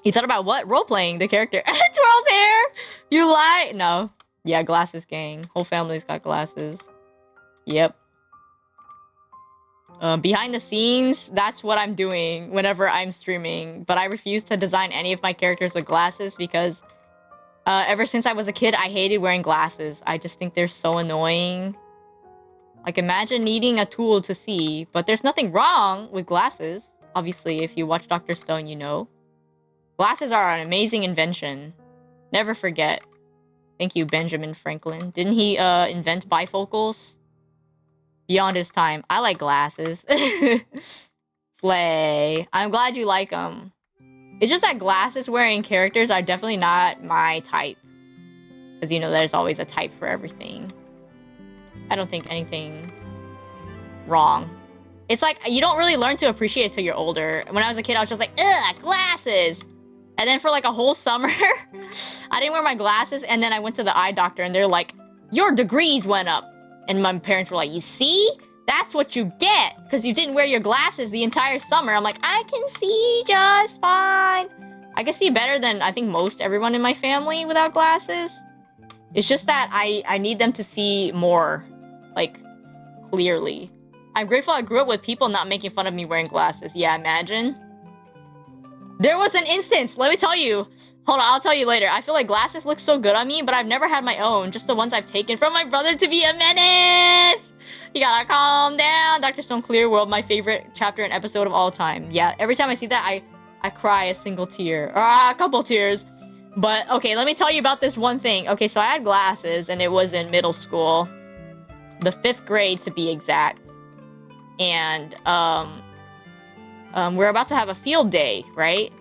He thought about what? Role-playing the character. Twirls hair? You lie? No. Yeah, glasses gang. Whole family's got glasses. Yep. Behind the scenes, that's what I'm doing whenever I'm streaming. But I refuse to design any of my characters with glasses because ever since I was a kid, I hated wearing glasses. I just think they're so annoying. Like, imagine needing a tool to see. But there's nothing wrong with glasses. Obviously, if you watch Dr. Stone, you know. Glasses are an amazing invention. Never forget. Thank you, Benjamin Franklin. Didn't he invent bifocals? Beyond his time. I like glasses. Slay. I'm glad you like them. It's just that glasses-wearing characters are definitely not my type. Because, you know, there's always a type for everything. I don't think anything wrong. It's like, you don't really learn to appreciate it till you're older. When I was a kid, I was just like, ugh, glasses! And then for like a whole summer, I didn't wear my glasses, and then I went to the eye doctor, and they're like, your degrees went up. And my parents were like, you see? That's what you get, because you didn't wear your glasses the entire summer. I'm like, I can see just fine. I can see better than, I think, most everyone in my family without glasses. It's just that I need them to see more, like, clearly. I'm grateful I grew up with people not making fun of me wearing glasses. Yeah, imagine. There was an instance, let me tell you. Hold on, I'll tell you later. I feel like glasses look so good on me, but I've never had my own. Just the ones I've taken from my brother to be a menace. You gotta calm down. Dr. Stone Clear World, my favorite chapter and episode of all time. Yeah, every time I see that, I cry a single tear. Or a couple tears. But, okay, let me tell you about this one thing. Okay, so I had glasses, and it was in middle school. The 5th grade, to be exact. And, we're about to have a field day, right?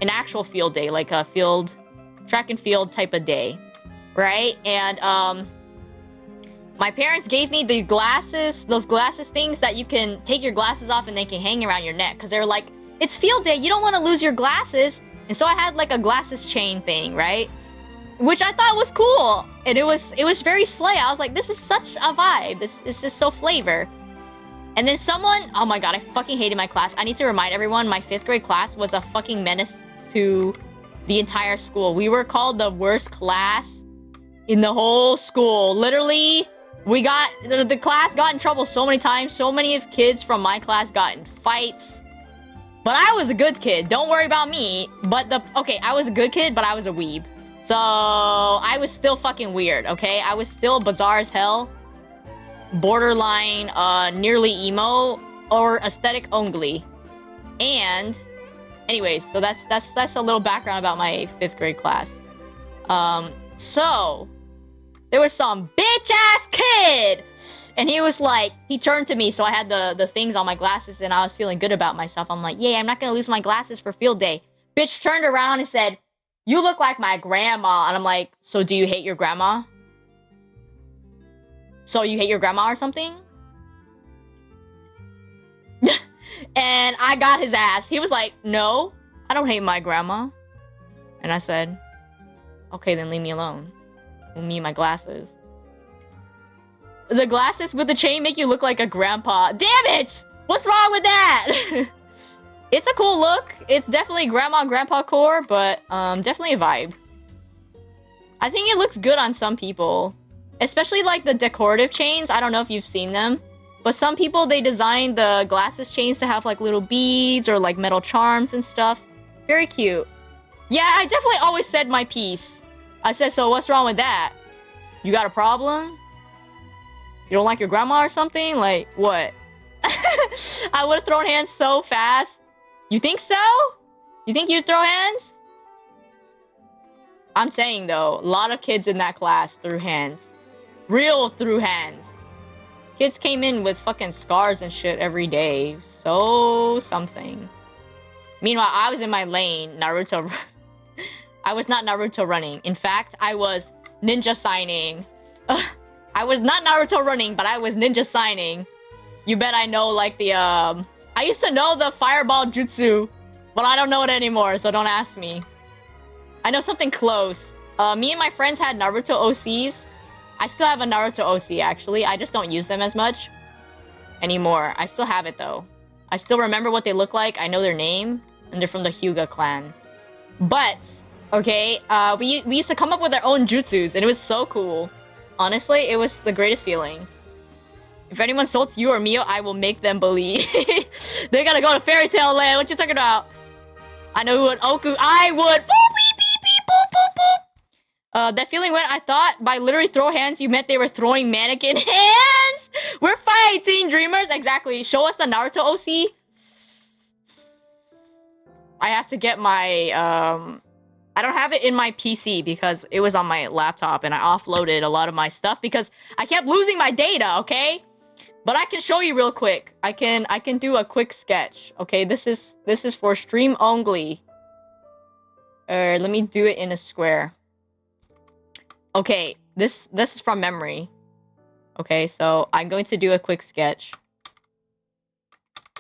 An actual field day, like a field, track and field type of day, right? And, my parents gave me the glasses, those glasses things that you can take your glasses off and they can hang around your neck. Because they're like, it's field day, you don't want to lose your glasses. And so I had like a glasses chain thing, right? Which I thought was cool. And it was very slay. I was like, this is such a vibe. This is so flavor. And then someone, oh my god, I fucking hated my class. I need to remind everyone, my 5th grade class was a fucking menace to the entire school. We were called the worst class in the whole school. Literally, the class got in trouble so many times. So many of kids from my class got in fights. But I was a good kid. Don't worry about me. But okay, I was a good kid, but I was a weeb. So, I was still fucking weird, okay? I was still bizarre as hell. Borderline, nearly emo, or aesthetic only. And, anyways, so that's a little background about my 5th grade class. So, there was some bitch-ass kid! And he was like, he turned to me, so I had the things on my glasses, and I was feeling good about myself. I'm like, yeah, I'm not gonna lose my glasses for field day. Bitch turned around and said, you look like my grandma. And I'm like, so do you hate your grandma? So you hate your grandma or something? And I got his ass. He was like, no, I don't hate my grandma. And I said, okay, then leave me alone. Me and my glasses. The glasses with the chain make you look like a grandpa. Damn it! What's wrong with that? It's a cool look. It's definitely grandma and grandpa core, but definitely a vibe. I think it looks good on some people. Especially like the decorative chains. I don't know if you've seen them. But some people, they design the glasses chains to have like little beads or like metal charms and stuff. Very cute. Yeah, I definitely always said my piece. I said, so what's wrong with that? You got a problem? You don't like your grandma or something? Like, what? I would have thrown hands so fast. You think so? You think you'd throw hands? I'm saying, though, a lot of kids in that class threw hands. Real threw hands. Kids came in with fucking scars and shit every day. So something. Meanwhile, I was in my lane, Naruto. I was not Naruto running. In fact, I was ninja signing. I was not Naruto running, but I was ninja signing. You bet I know, like, the, I used to know the fireball jutsu, but I don't know it anymore, so don't ask me. I know something close. Me and my friends had Naruto OCs. I still have a Naruto OC, actually. I just don't use them as much anymore. I still have it, though. I still remember what they look like. I know their name, and they're from the Hyuga clan. But, okay, we used to come up with our own jutsus, and it was so cool. Honestly, it was the greatest feeling. If anyone insults you or Mio, I will make them believe. They're gonna go to Fairy Tale Land. What you talking about? I know who would. Okuu. I would. Boop, beep, beep, beep, boop, boop, boop. That feeling when I thought by literally throw hands, you meant they were throwing mannequin hands. We're fighting dreamers. Exactly. Show us the Naruto OC. I have to get my, I don't have it in my PC because it was on my laptop and I offloaded a lot of my stuff because I kept losing my data, okay? But I can show you real quick. I can do a quick sketch. Okay, this is for stream only. Let me do it in a square. Okay, this is from memory. Okay, so I'm going to do a quick sketch.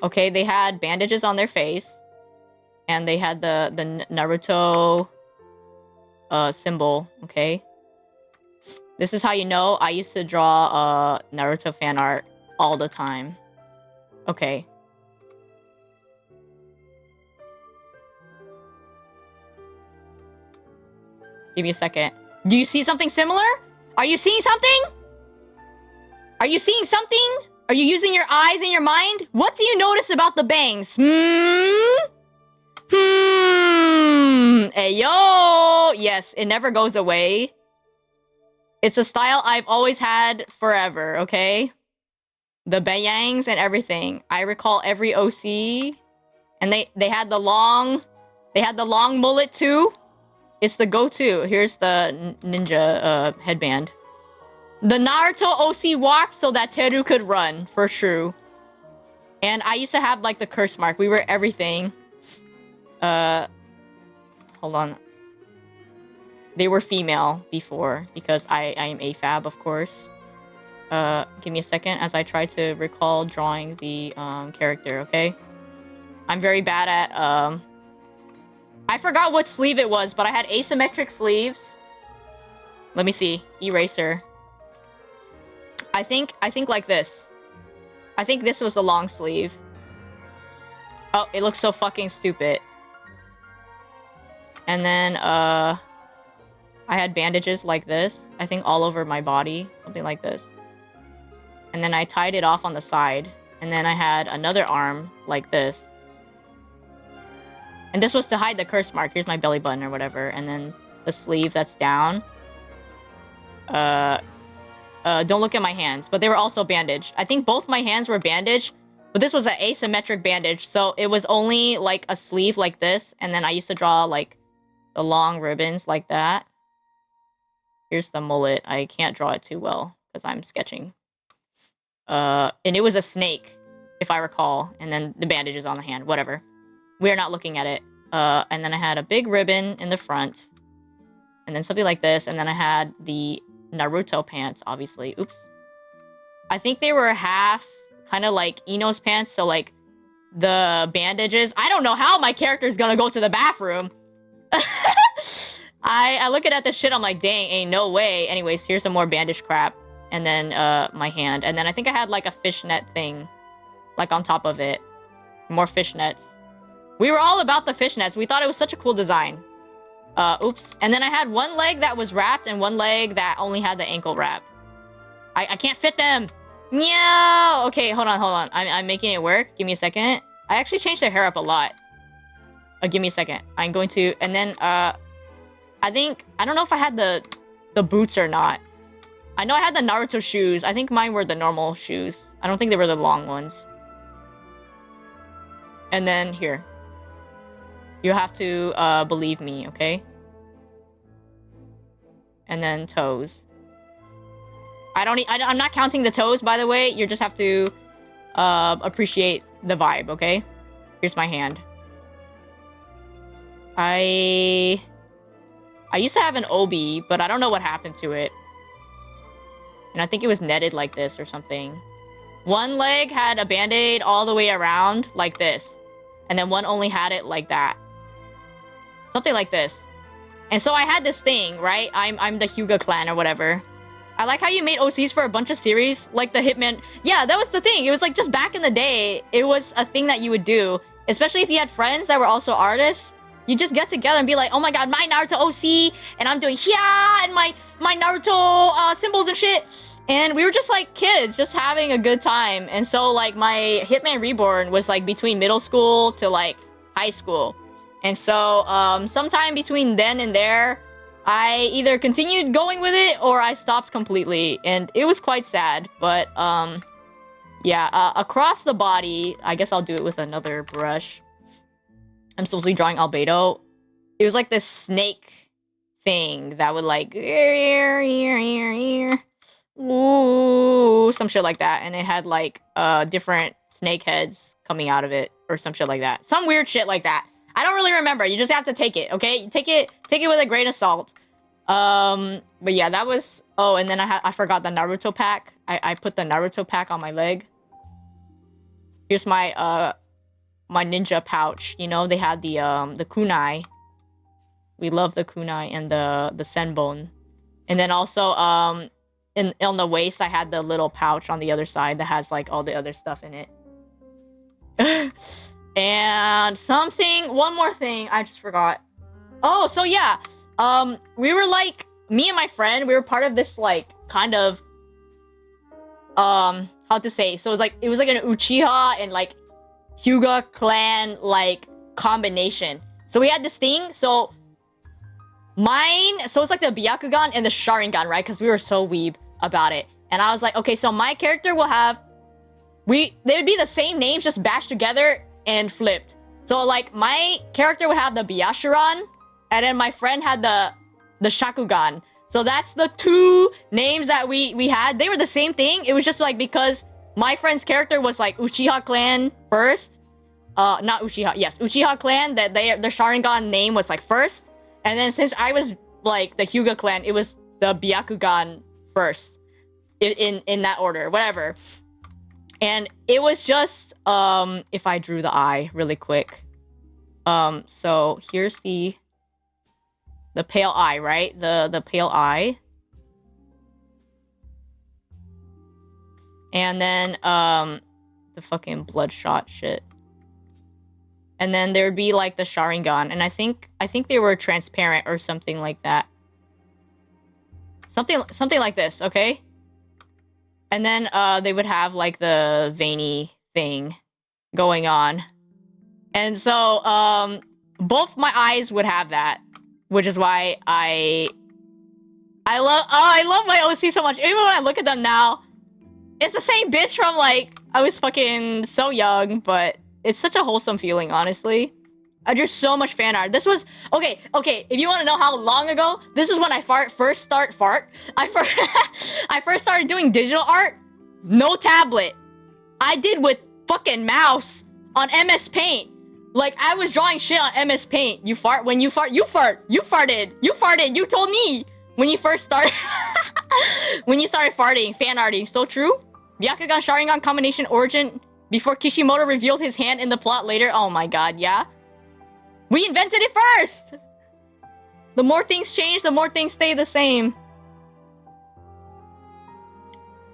Okay, they had bandages on their face. And they had the Naruto symbol, okay? This is how you know I used to draw Naruto fan art all the time. Okay. Give me a second. Do you see something similar? Are you seeing something? Are you seeing something? Are you using your eyes and your mind? What do you notice about the bangs? Hey, yo! Yes, it never goes away. It's a style I've always had forever, okay? The bangs and everything. I recall every OC. And they had the long mullet too. It's the go-to. Here's the ninja headband. The Naruto OC walked so that Teru could run, for true. And I used to have like the curse mark. We were everything. Hold on. They were female before because I am AFAB, of course. Give me a second as I try to recall drawing the character, okay? I'm very bad at I forgot what sleeve it was, but I had asymmetric sleeves. Let me see. Eraser. I think like this. I think this was the long sleeve. Oh, it looks so fucking stupid. And then, I had bandages like this. I think all over my body. Something like this. And then I tied it off on the side. And then I had another arm like this. And this was to hide the curse mark. Here's my belly button or whatever. And then the sleeve that's down. Don't look at my hands. But they were also bandaged. I think both my hands were bandaged. But this was an asymmetric bandage. So it was only like a sleeve like this. And then I used to draw like the long ribbons like that. Here's the mullet. I can't draw it too well because I'm sketching. And it was a snake, if I recall. And then the bandages on the hand. Whatever. We're not looking at it. And then I had a big ribbon in the front. And then something like this. And then I had the Naruto pants, obviously. Oops. I think they were half kind of like Ino's pants. So like the bandages. I don't know how my character's gonna go to the bathroom. I look at this shit, I'm like, dang, ain't no way. Anyways, here's some more bandage crap. And then my hand. And then I think I had like a fishnet thing. Like on top of it. More fishnets. We were all about the fishnets. We thought it was such a cool design. Oops. And then I had one leg that was wrapped and one leg that only had the ankle wrap. I can't fit them. No. Okay, hold on. I'm making it work. Give me a second. I actually changed their hair up a lot. Give me a second. I'm going to... And then, I don't know if I had the boots or not. I know I had the Naruto shoes. I think mine were the normal shoes. I don't think they were the long ones. And then, here. You have to, believe me, okay? And then toes. I'm not counting the toes, by the way. You just have to, appreciate the vibe, okay? Here's my hand. I used to have an obi, but I don't know what happened to it. And I think it was netted like this or something. One leg had a band-aid all the way around like this. And then one only had it like that. Something like this. And so I had this thing, right? I'm the Hyuga clan or whatever. I like how you made OCs for a bunch of series, like the Hitman. Yeah, that was the thing. It was like just back in the day, it was a thing that you would do. Especially if you had friends that were also artists. You just get together and be like, oh my god, my Naruto OC, and I'm doing yeah, and my Naruto symbols and shit. And we were just like kids, just having a good time. And so like my Hitman Reborn was like between middle school to like high school. And so sometime between then and there, I either continued going with it or I stopped completely. And it was quite sad. But yeah, across the body, I guess I'll do it with another brush. I'm supposed to be drawing albedo. It was like this snake thing that would like ooh, some shit like that, and it had like different snake heads coming out of it or some shit like that. Some weird shit like that. I don't really remember. You just have to take it, okay? Take it with a grain of salt. But yeah, that was. Oh, and then I forgot the Naruto pack. I put the Naruto pack on my leg. Here's my my ninja pouch. You know, they had the kunai. We love the kunai and the senbon. And then also on the waist I had the little pouch on the other side that has like all the other stuff in it. And one more thing I just forgot. Oh, so yeah. We were like, me and my friend, we were part of this like kind of how to say, so it was like an Uchiha and like Hyuga clan like combination. So we had this thing, so it's like the Byakugan and the Sharingan, right? Because we were so weeb about it. And I was like, okay, so my character will have they would be the same names just bashed together and flipped. So like my character would have the Byakuran, and then my friend had the Shakugan. So that's the two names that we had. They were the same thing. It was just like because my friend's character was like Uchiha clan first. Not Uchiha. Yes, Uchiha clan. That the Sharingan name was like first. And then since I was like the Hyuga clan, it was the Byakugan first. In that order, whatever. And it was just if I drew the eye really quick. So here's the pale eye, right? The pale eye. And then the fucking bloodshot shit. And then there'd be like the Sharingan, and I think they were transparent or something like that. Something like this, okay? And then they would have like the veiny thing going on. And so both my eyes would have that, which is why I love my OC so much. Even when I look at them now, it's the same bitch from like I was fucking so young, but it's such a wholesome feeling, honestly. I drew so much fan art. This was okay. If you want to know how long ago, this is when I first started doing digital art. No tablet. I did with fucking mouse on MS Paint. Like I was drawing shit on MS Paint. You fart when you fart. You fart. You farted. You farted. You told me when you first started. When you started farting, fan arting. So true. Byakugan Sharingan combination origin before Kishimoto revealed his hand in the plot later. Oh my god, yeah. We invented it first! The more things change, the more things stay the same.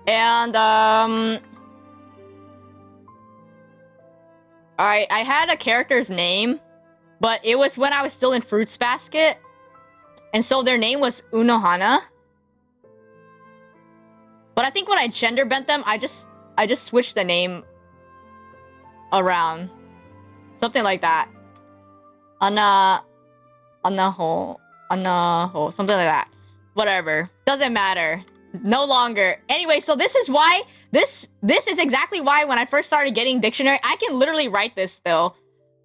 And, I had a character's name, but it was when I was still in Fruits Basket. And so their name was Unohana. But I think when I gender bent them, I just switched the name around. Something like that. Anaho, something like that. Whatever. Doesn't matter. No longer. Anyway, so this is why this is exactly why when I first started getting dictionary, I can literally write this still.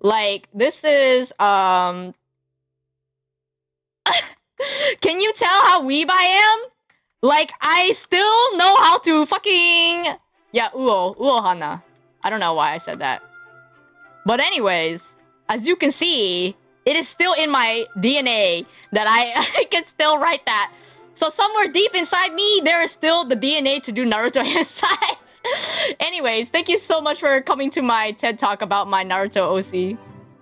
Like this is can you tell how weeb I am? Like I still know how to fucking yeah, uohana. I don't know why I said that. But anyways, as you can see, it is still in my DNA that I can still write that. So somewhere deep inside me, there is still the DNA to do Naruto insights. Anyways, thank you so much for coming to my TED Talk about my Naruto OC.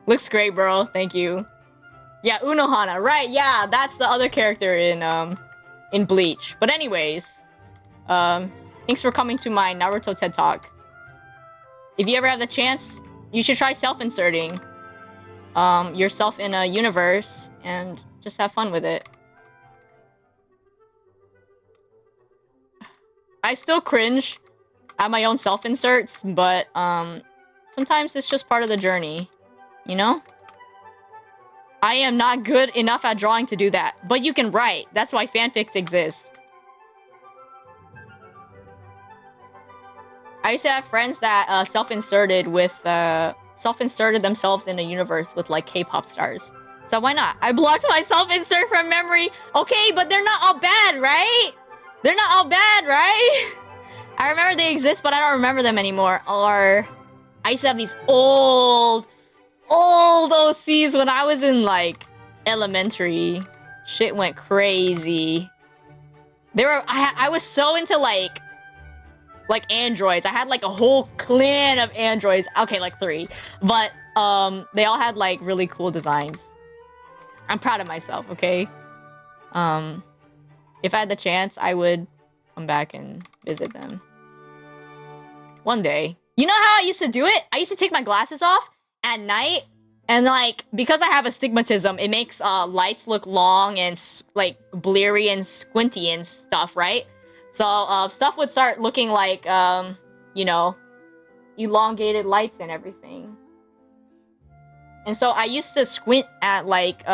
Looks great, bro. Thank you. Yeah, Unohana. Right, yeah, that's the other character in Bleach. But anyways, thanks for coming to my Naruto TED Talk. If you ever have the chance, you should try self-inserting. yourself in a universe and just have fun with it. I still cringe at my own self-inserts, but sometimes it's just part of the journey, you know? I am not good enough at drawing to do that, but you can write. That's why fanfics exist. I used to have friends that self-inserted themselves in a universe with like K-pop stars. So why not? I blocked my self-insert from memory. Okay, but they're not all bad, right? They're not all bad, right? I remember they exist, but I don't remember them anymore. Or I used to have these old OCs when I was in like elementary. Shit went crazy. I was so into like androids. I had like a whole clan of androids. Okay, like 3. But they all had like really cool designs. I'm proud of myself, okay? If I had the chance, I would come back and visit them. One day. You know how I used to do it? I used to take my glasses off at night, and like, because I have astigmatism, it makes lights look long and like bleary and squinty and stuff, right? So stuff would start looking like, you know, elongated lights and everything. And so I used to squint at like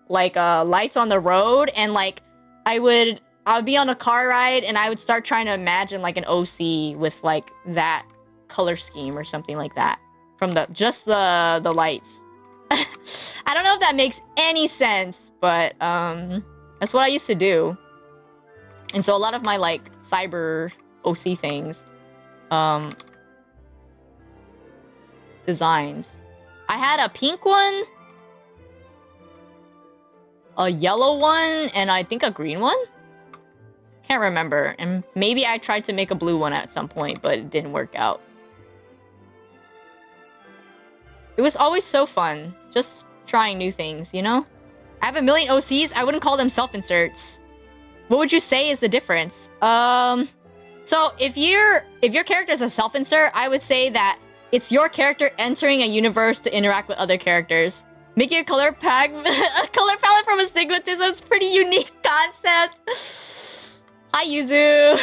lights on the road, and like I would be on a car ride and I would start trying to imagine like an OC with like that color scheme or something like that from just the lights. I don't know if that makes any sense, but that's what I used to do. And so a lot of my like cyber OC things, designs. I had a pink one, a yellow one, and I think a green one. Can't remember. And maybe I tried to make a blue one at some point, but it didn't work out. It was always so fun, just trying new things, you know? I have a million OCs. I wouldn't call them self-inserts. What would you say is the difference? So if your character is a self-insert, I would say that it's your character entering a universe to interact with other characters. Making a color palette from astigmatism is a pretty unique concept. Hi, Yuzu.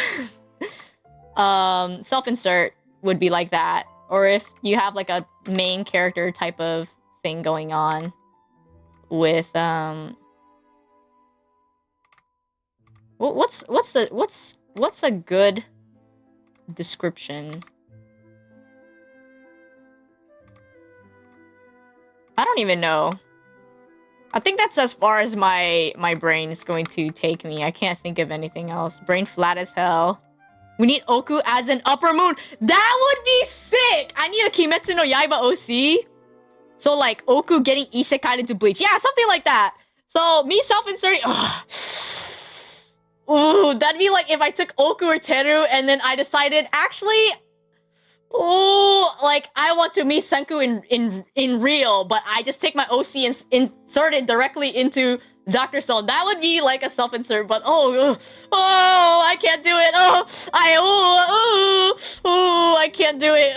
Self-insert would be like that. Or if you have like a main character type of thing going on with what's a good description? I don't even know. I think that's as far as my brain is going to take me. I can't think of anything else. Brain flat as hell. We need Okuu as an upper moon. That would be sick! I need a Kimetsu no Yaiba OC. So like Okuu getting isekai into Bleach. Yeah, something like that. So me self-inserting. Ooh, that'd be like if I took Okuu or Teru and then I decided, actually, oh, like I want to meet Senku in real, but I just take my OC and insert it directly into Dr. Stone. That would be like a self-insert, but oh, I can't do it. I can't do it.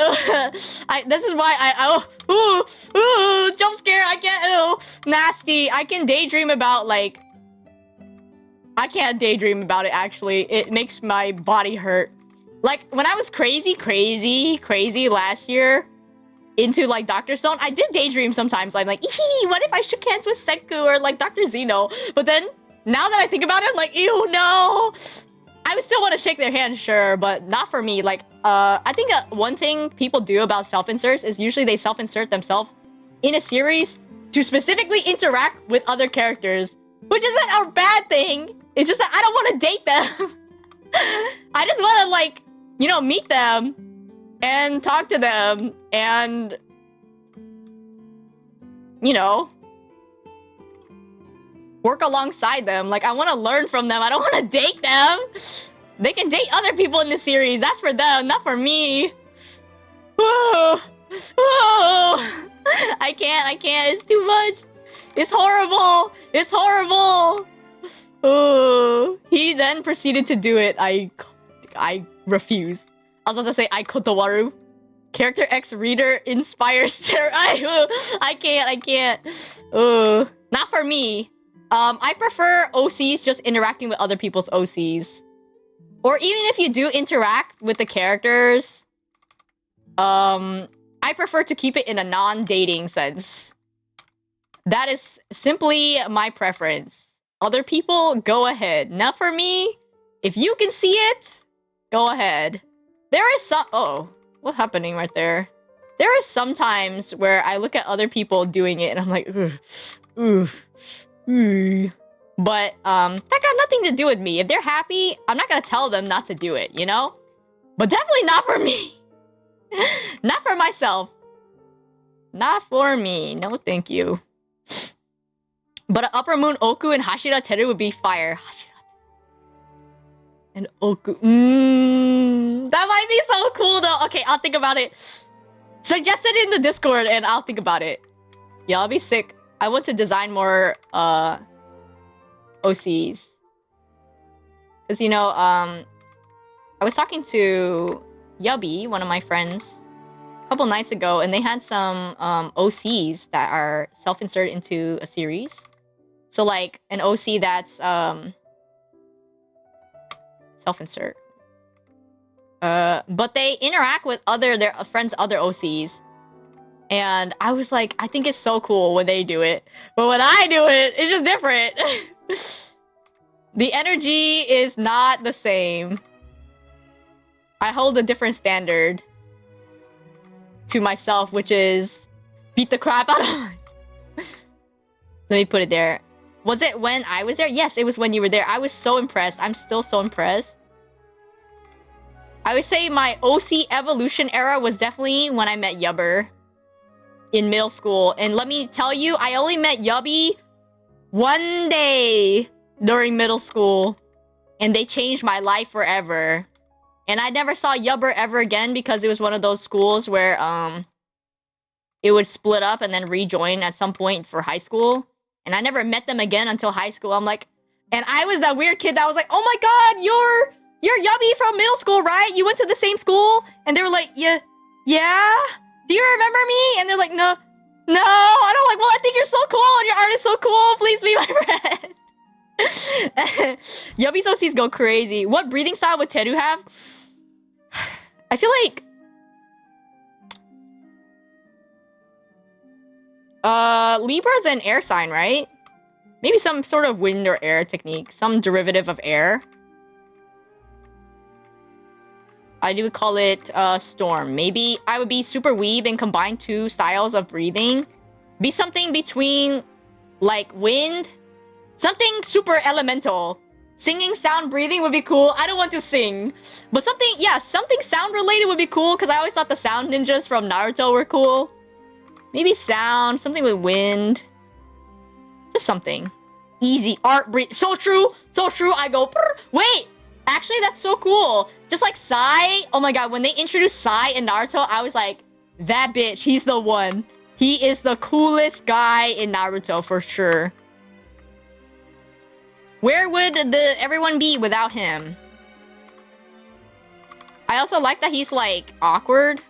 This is why jump scare. I can't. Nasty. I can daydream about like. I can't daydream about it. Actually, it makes my body hurt. Like, when I was crazy last year into, like, Dr. Stone, I did daydream sometimes. I'm like, what if I shook hands with Senku or, like, Dr. Zeno? But then, now that I think about it, I'm like, ew, no. I would still want to shake their hand, sure, but not for me. Like, I think one thing people do about self-inserts is usually they self-insert themselves in a series to specifically interact with other characters, which isn't a bad thing. It's just that I don't want to date them. I just want to, like, you know, meet them and talk to them and, you know, work alongside them. Like, I want to learn from them. I don't want to date them. They can date other people in the series. That's for them, not for me. I can't. It's too much. It's horrible. It's horrible. He then proceeded to do it. I refuse. I was about to say I kotowaru. Character X reader inspires terror. I can't. Oh, not for me. I prefer OCs just interacting with other people's OCs. Or even if you do interact with the characters, I prefer to keep it in a non-dating sense. That is simply my preference. Other people, go ahead. Not for me. If you can see it, go ahead. There is some... Oh, what's happening right there? There are some times where I look at other people doing it and I'm like, But, that got nothing to do with me. If they're happy, I'm not gonna tell them not to do it, you know? But definitely not for me. Not for myself. Not for me. No, thank you. But an Upper Moon Okuu and Hashira Teru would be fire. Hashira and Okuu. That might be so cool though. Okay, I'll think about it. Suggest it in the Discord and I'll think about it. Yeah, I'll be sick. I want to design more OCs. Cause you know, I was talking to Yubby, one of my friends, a couple nights ago, and they had some OCs that are self-inserted into a series. So like an OC that's self-insert. But they interact with their friends' other OCs. And I was like, I think it's so cool when they do it. But when I do it, it's just different. The energy is not the same. I hold a different standard to myself, which is beat the crap out of it. Let me put it there. Was it when I was there? Yes, it was when you were there. I was so impressed. I'm still so impressed. I would say my OC evolution era was definitely when I met Yubber in middle school. And let me tell you, I only met Yubby one day during middle school. And they changed my life forever. And I never saw Yubber ever again because it was one of those schools where it would split up and then rejoin at some point for high school. And I never met them again until high school. I'm like, and I was that weird kid that was like, oh my god, you're Yubby from middle school, right? You went to the same school? And they were like, yeah? Do you remember me? And they're like, no. And I'm like, well, I think you're so cool and your art is so cool. Please be my friend. Yubby's OCs go crazy. What breathing style would Teru have? I feel like... Libra's an air sign, right? Maybe some sort of wind or air technique. Some derivative of air. I do call it storm. Maybe I would be super weeb and combine two styles of breathing. Be something between, like, wind. Something super elemental. Singing, sound, breathing would be cool. I don't want to sing. But something sound related would be cool. Because I always thought the sound ninjas from Naruto were cool. Maybe sound. Something with wind. Just something. Easy. Art, breathe. So true. I go, wait. Actually, that's so cool. Just like Sai. Oh my god, when they introduced Sai in Naruto, I was like, that bitch, he's the one. He is the coolest guy in Naruto for sure. Where would everyone be without him? I also like that he's like awkward.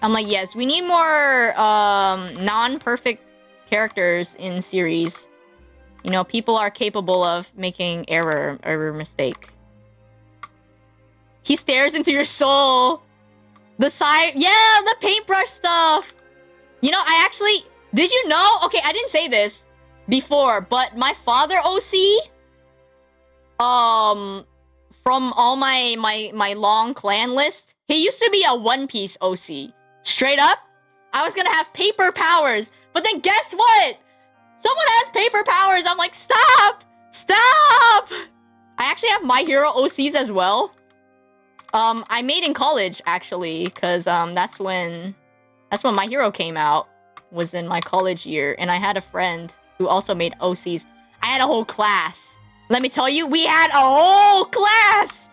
I'm like, yes, we need more non-perfect characters in series. You know, people are capable of making error mistake. He stares into your soul. The side, yeah, the paintbrush stuff. You know, I actually, did you know? Okay, I didn't say this before, but my father OC, from all my long clan list, he used to be a One Piece OC. Straight up, I was gonna have paper powers, but then guess what? Someone has paper powers. I'm like, stop! I actually have My Hero OCs as well. I made in college actually, because that's when My Hero came out, was in my college year, and I had a friend who also made OCs. I had a whole class. Let me tell you, we had a whole class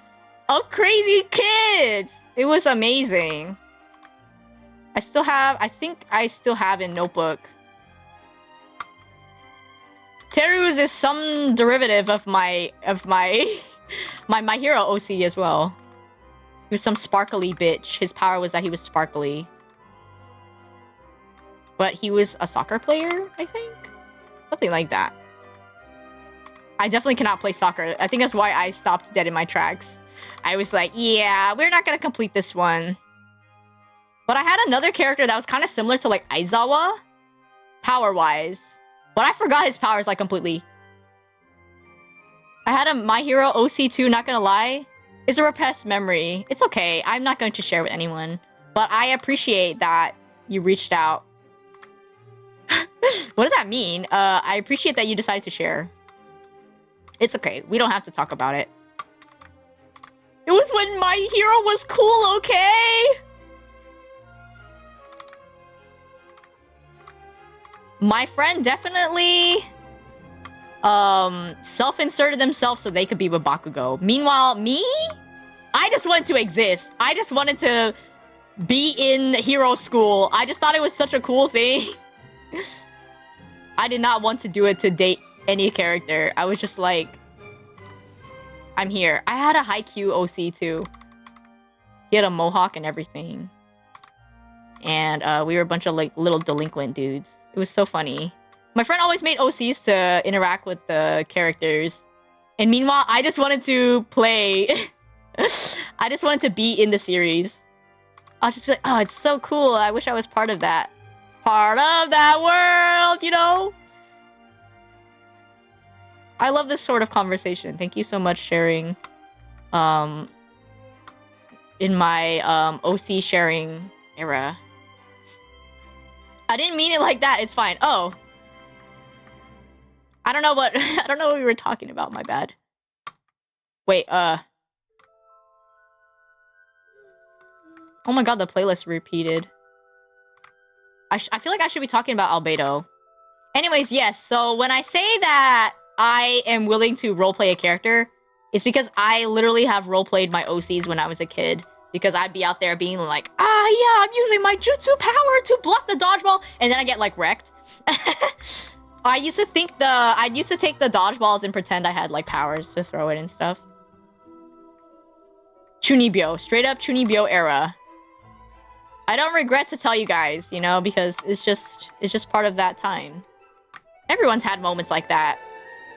of crazy kids. It was amazing. I think I still have in notebook. Teru's is some derivative of my My Hero OC as well. He was some sparkly bitch. His power was that he was sparkly. But he was a soccer player, I think? Something like that. I definitely cannot play soccer. I think that's why I stopped dead in my tracks. I was like, yeah, we're not gonna complete this one. But I had another character that was kind of similar to, like, Aizawa. Power-wise. But I forgot his powers, like, completely. I had a My Hero OC2, not gonna lie. It's a repressed memory. It's okay. I'm not going to share with anyone. But I appreciate that you reached out. What does that mean? I appreciate that you decided to share. It's okay. We don't have to talk about it. It was when My Hero was cool, okay? My friend definitely self-inserted themselves so they could be with Bakugo. Meanwhile, me? I just wanted to exist. I just wanted to be in hero school. I just thought it was such a cool thing. I did not want to do it to date any character. I was just like, I'm here. I had a Haikyuu OC too. He had a mohawk and everything. And we were a bunch of like little delinquent dudes. It was so funny. My friend always made OCs to interact with the characters. And meanwhile, I just wanted to play. I just wanted to be in the series. I'll just be like, oh, it's so cool. I wish I was part of that. Part of that world, you know? I love this sort of conversation. Thank you so much sharing. In my OC sharing era. I didn't mean it like that. It's fine. Oh. I don't know what I don't know what we were talking about. My bad. Wait, oh my god, the playlist repeated. I feel like I should be talking about Albedo. Anyways, yes. So when I say that I am willing to roleplay a character, it's because I literally have roleplayed my OCs when I was a kid. Because I'd be out there being like, yeah, I'm using my jutsu power to block the dodgeball, and then I get like wrecked. I used to take the dodgeballs and pretend I had like powers to throw it and stuff. Chuunibyo, straight up Chuunibyo era. I don't regret to tell you guys, you know, because it's just part of that time. Everyone's had moments like that.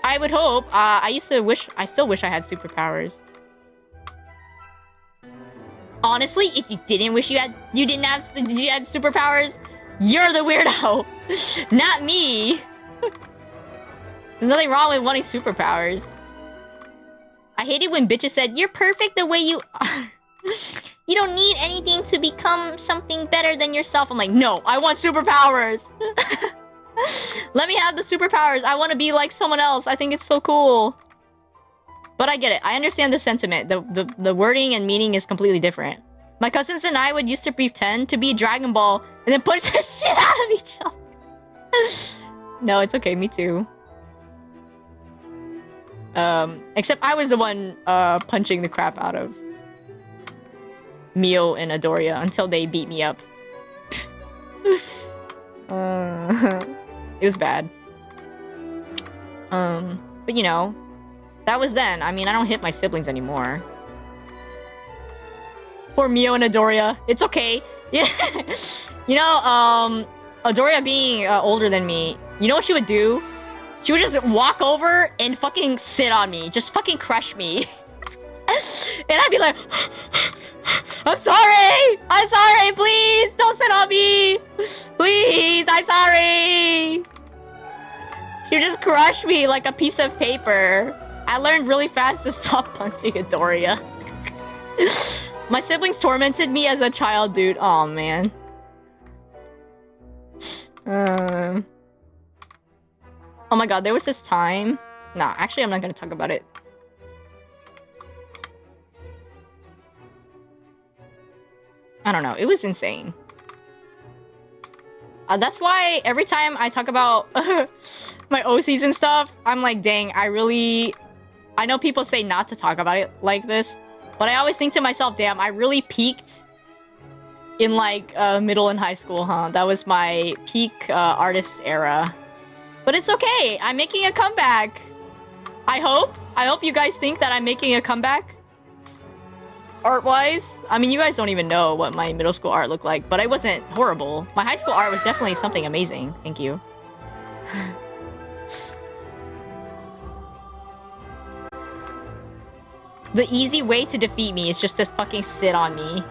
I would hope. I still wish I had superpowers. Honestly, if you didn't wish you had superpowers, you're the weirdo. Not me. There's nothing wrong with wanting superpowers. I hated when bitches said, you're perfect the way you are. You don't need anything to become something better than yourself. I'm like, no, I want superpowers. Let me have the superpowers. I want to be like someone else. I think it's so cool. But I get it. I understand the sentiment. The wording and meaning is completely different. My cousins and I would used to pretend to be Dragon Ball and then punch the shit out of each other. No, it's okay. Me too. Except I was the one punching the crap out of Mio and Adoria until they beat me up. It was bad. But you know, that was then. I mean, I don't hit my siblings anymore. Poor Mio and Adoria. It's okay. Yeah. You know, Adoria being older than me, you know what she would do? She would just walk over and fucking sit on me. Just fucking crush me. And I'd be like, I'm sorry! I'm sorry! Please! Don't sit on me! Please! I'm sorry! She would just crush me like a piece of paper. I learned really fast to stop punching Adoria. My siblings tormented me as a child, dude. Aw, man. Oh my god, there was this time... Nah, actually, I'm not gonna talk about it. I don't know. It was insane. That's why every time I talk about my OCs and stuff, I'm like, dang, I know people say not to talk about it like this, but I always think to myself, damn, I really peaked in like middle and high school, huh? That was my peak artist era. But it's okay. I'm making a comeback. I hope you guys think that I'm making a comeback. Art-wise. I mean, you guys don't even know what my middle school art looked like, but I wasn't horrible. My high school art was definitely something amazing. Thank you. The easy way to defeat me is just to fucking sit on me.